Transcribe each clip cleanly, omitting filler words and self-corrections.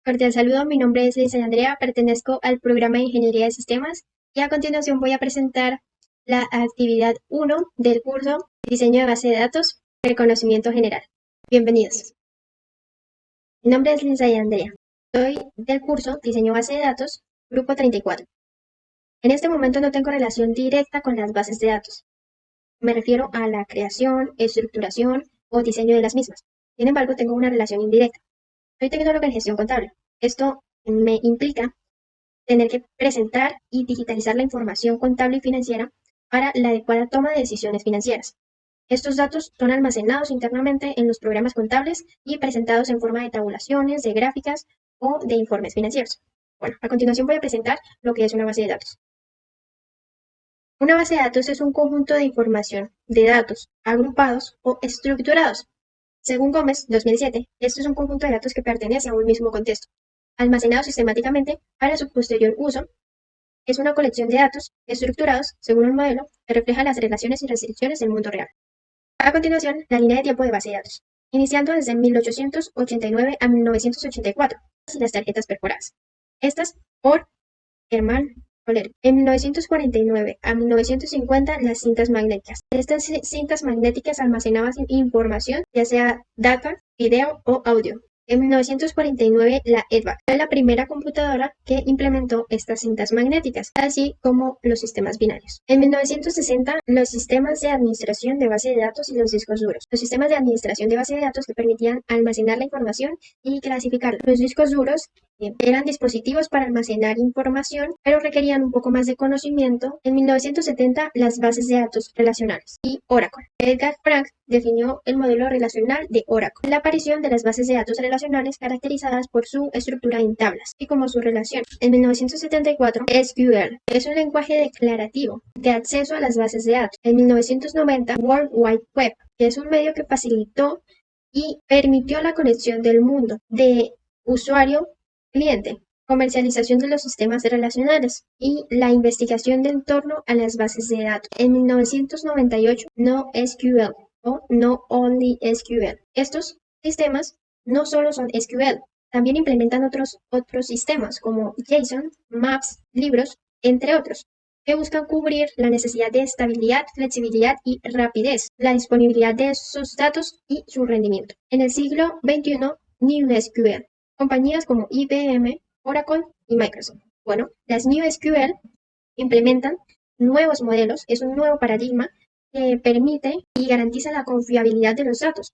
Cordial saludo, mi nombre es Lisa Andrea, pertenezco al programa de Ingeniería de Sistemas y a continuación voy a presentar la actividad 1 del curso Diseño de base de datos, Reconocimiento General. Bienvenidos. Mi nombre es Lisa Andrea, soy del curso Diseño de base de datos, grupo 34. En este momento no tengo relación directa con las bases de datos. Me refiero a la creación, estructuración o diseño de las mismas. Sin embargo, tengo una relación indirecta. Soy tecnóloga en gestión contable. Esto me implica tener que presentar y digitalizar la información contable y financiera para la adecuada toma de decisiones financieras. Estos datos son almacenados internamente en los programas contables y presentados en forma de tabulaciones, de gráficas o de informes financieros. Bueno, a continuación voy a presentar lo que es una base de datos. Una base de datos es un conjunto de información de datos agrupados o estructurados. Según Gómez, 2007, esto es un conjunto de datos que pertenece a un mismo contexto, almacenados sistemáticamente para su posterior uso. Es una colección de datos estructurados según un modelo que refleja las relaciones y restricciones del mundo real. A continuación, la línea de tiempo de base de datos, iniciando desde 1889 a 1984, y las tarjetas perforadas. Estas por Hermann Oler. En 1949 a 1950, las cintas magnéticas. Estas cintas magnéticas almacenaban información, ya sea data, video o audio. En 1949, la EDVAC fue la primera computadora que implementó estas cintas magnéticas, así como los sistemas binarios. En 1960, los sistemas de administración de base de datos y los discos duros. Los sistemas de administración de base de datos que permitían almacenar la información y clasificarla. Los discos duros eran dispositivos para almacenar información, pero requerían un poco más de conocimiento. En 1970, las bases de datos relacionales y Oracle. Edgar Frank definió el modelo relacional de Oracle, la aparición de las bases de datos relacionales caracterizadas por su estructura en tablas y como su relación. En 1974, SQL es un lenguaje declarativo de acceso a las bases de datos. En 1990, World Wide Web, que es un medio que facilitó y permitió la conexión del mundo de usuario cliente, comercialización de los sistemas relacionales y la investigación en torno a las bases de datos. En 1998, NoSQL o No Only SQL. Estos sistemas no solo son SQL, también implementan otros sistemas como JSON, Maps, libros, entre otros, que buscan cubrir la necesidad de estabilidad, flexibilidad y rapidez, la disponibilidad de sus datos y su rendimiento. En el siglo XXI, NewSQL. Compañías como IBM, Oracle y Microsoft. Bueno, las NewSQL implementan nuevos modelos, es un nuevo paradigma que permite y garantiza la confiabilidad de los datos.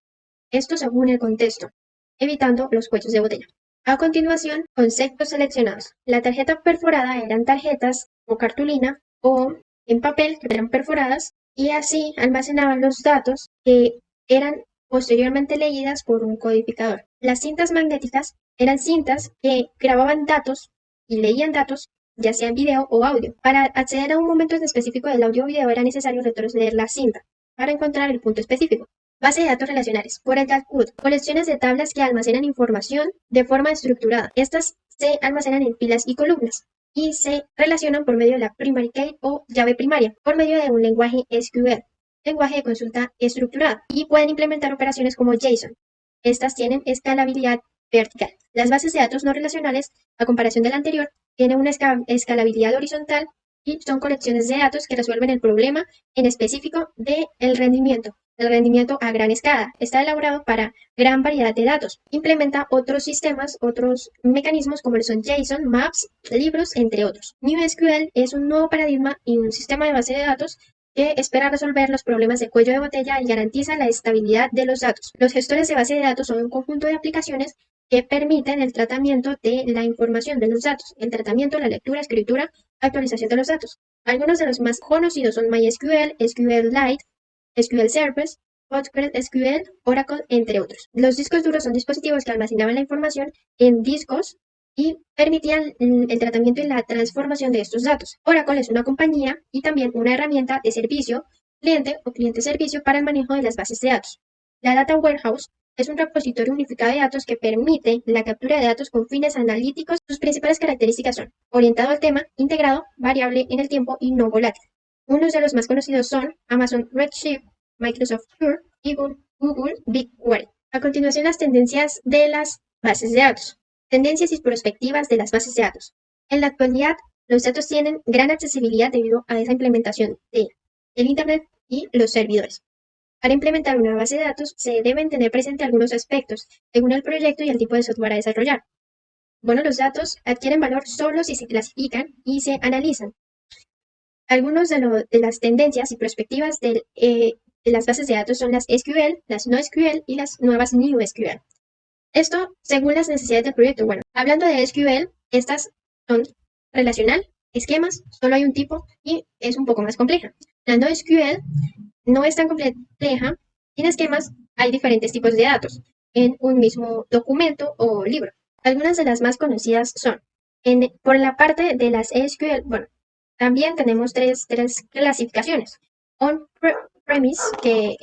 Esto según el contexto, evitando los cuellos de botella. A continuación, conceptos seleccionados. La tarjeta perforada eran tarjetas o cartulina o en papel que eran perforadas y así almacenaban los datos que eran posteriormente leídas por un codificador. Las cintas magnéticas eran cintas que grababan datos y leían datos, ya sea en video o audio. Para acceder a un momento específico del audio o video era necesario retroceder la cinta para encontrar el punto específico. Base de datos relacionales, por el CALCUD, colecciones de tablas que almacenan información de forma estructurada. Estas se almacenan en filas y columnas y se relacionan por medio de la primary key o llave primaria, por medio de un lenguaje SQL, lenguaje de consulta estructurada, y pueden implementar operaciones como JSON. Estas tienen escalabilidad vertical. Las bases de datos no relacionales, a comparación de la anterior, tienen una escalabilidad horizontal y son colecciones de datos que resuelven el problema en específico del rendimiento. El rendimiento a gran escala está elaborado para gran variedad de datos. Implementa otros sistemas, otros mecanismos como son JSON, Maps, libros, entre otros. NewSQL es un nuevo paradigma y un sistema de base de datos que espera resolver los problemas de cuello de botella y garantiza la estabilidad de los datos. Los gestores de base de datos son un conjunto de aplicaciones que permiten el tratamiento de la información de los datos, el tratamiento, la lectura, escritura, actualización de los datos. Algunos de los más conocidos son MySQL, SQLite, SQL Server, PostgreSQL, Oracle, entre otros. Los discos duros son dispositivos que almacenaban la información en discos y permitían el tratamiento y la transformación de estos datos. Oracle es una compañía y también una herramienta de servicio, cliente o cliente-servicio para el manejo de las bases de datos. La Data Warehouse es un repositorio unificado de datos que permite la captura de datos con fines analíticos. Sus principales características son orientado al tema, integrado, variable en el tiempo y no volátil. Unos de los más conocidos son Amazon Redshift, Microsoft Azure y Google BigQuery. A continuación, las tendencias de las bases de datos. Tendencias y perspectivas de las bases de datos. En la actualidad, los datos tienen gran accesibilidad debido a esa implementación de el Internet y los servidores. Para implementar una base de datos se deben tener presente algunos aspectos, según el proyecto y el tipo de software a desarrollar. Bueno, los datos adquieren valor solo si se clasifican y se analizan. Algunos de las tendencias y perspectivas de las bases de datos son las SQL, las NoSQL y las nuevas NewSQL. Esto según las necesidades del proyecto. Bueno, hablando de SQL, estas son relacional, esquemas, solo hay un tipo y es un poco más compleja. La NoSQL no es tan compleja, en esquemas hay diferentes tipos de datos en un mismo documento o libro. Algunas de las más conocidas son, por la parte de las SQL, bueno, también tenemos tres clasificaciones. On-premise, que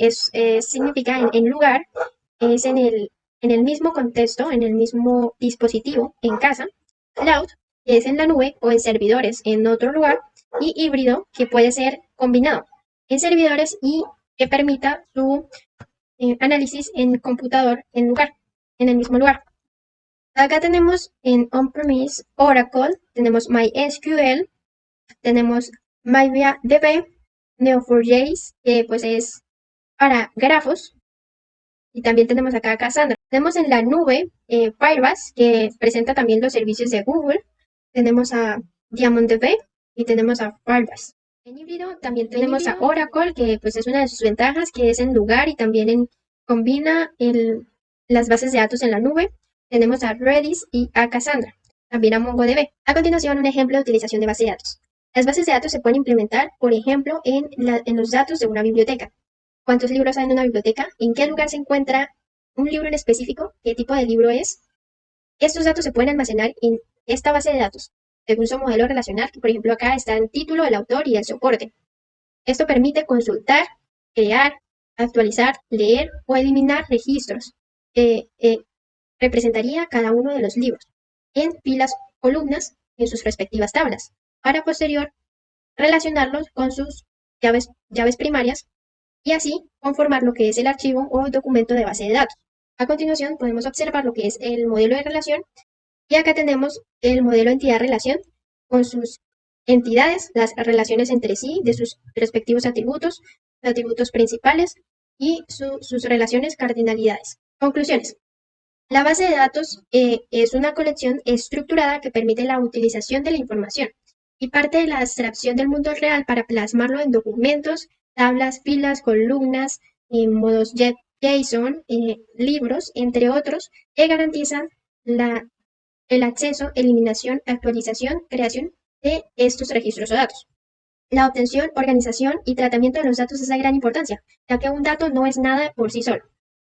significa en lugar, es en el mismo contexto, en el mismo dispositivo, en casa. Cloud, que es en la nube o en servidores en otro lugar. Y híbrido, que puede ser combinado en servidores y que permita su análisis en computador en el mismo lugar. Acá tenemos en on-premise Oracle, tenemos MySQL, tenemos MariaDB, Neo4j, que pues es para grafos, y también tenemos acá Cassandra. Tenemos en la nube Firebase, que presenta también los servicios de Google. Tenemos a DiamondDB y tenemos a Firebase. En híbrido también tenemos a Oracle, que pues es una de sus ventajas, que es en lugar y también combina las bases de datos en la nube. Tenemos a Redis y a Cassandra, también a MongoDB. A continuación, un ejemplo de utilización de base de datos. Las bases de datos se pueden implementar, por ejemplo, en los datos de una biblioteca. ¿Cuántos libros hay en una biblioteca? ¿En qué lugar se encuentra un libro en específico? ¿Qué tipo de libro es? Estos datos se pueden almacenar en esta base de datos, según su modelo relacional, que por ejemplo acá está el título, el autor y el soporte. Esto permite consultar, crear, actualizar, leer o eliminar registros que representaría cada uno de los libros en filas columnas en sus respectivas tablas, para posterior relacionarlos con sus llaves primarias y así conformar lo que es el archivo o documento de base de datos. A continuación podemos observar lo que es el modelo de relación y acá tenemos el modelo entidad-relación con sus entidades, las relaciones entre sí de sus respectivos atributos principales y sus relaciones cardinalidades. Conclusiones. La base de datos es una colección estructurada que permite la utilización de la información y parte de la abstracción del mundo real para plasmarlo en documentos, tablas, filas, columnas, modos JSON, libros, entre otros, que garantizan el acceso, eliminación, actualización, creación de estos registros o datos. La obtención, organización y tratamiento de los datos es de gran importancia, ya que un dato no es nada por sí solo.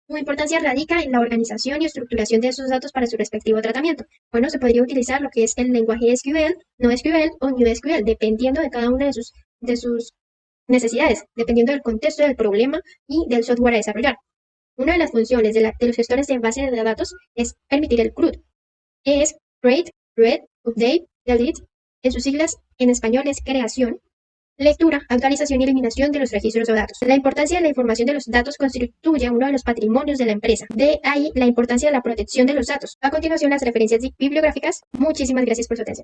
Su importancia radica en la organización y estructuración de esos datos para su respectivo tratamiento. Bueno, se podría utilizar lo que es el lenguaje SQL, NoSQL o NewSQL, dependiendo de cada una de sus necesidades, dependiendo del contexto del problema y del software a desarrollar. Una de las funciones de los gestores de base de datos es permitir el CRUD, que es Create, Read, Update, Delete. En sus siglas en español es creación, lectura, actualización y eliminación de los registros o datos. La importancia de la información de los datos constituye uno de los patrimonios de la empresa. De ahí la importancia de la protección de los datos. A continuación, las referencias bibliográficas. Muchísimas gracias por su atención.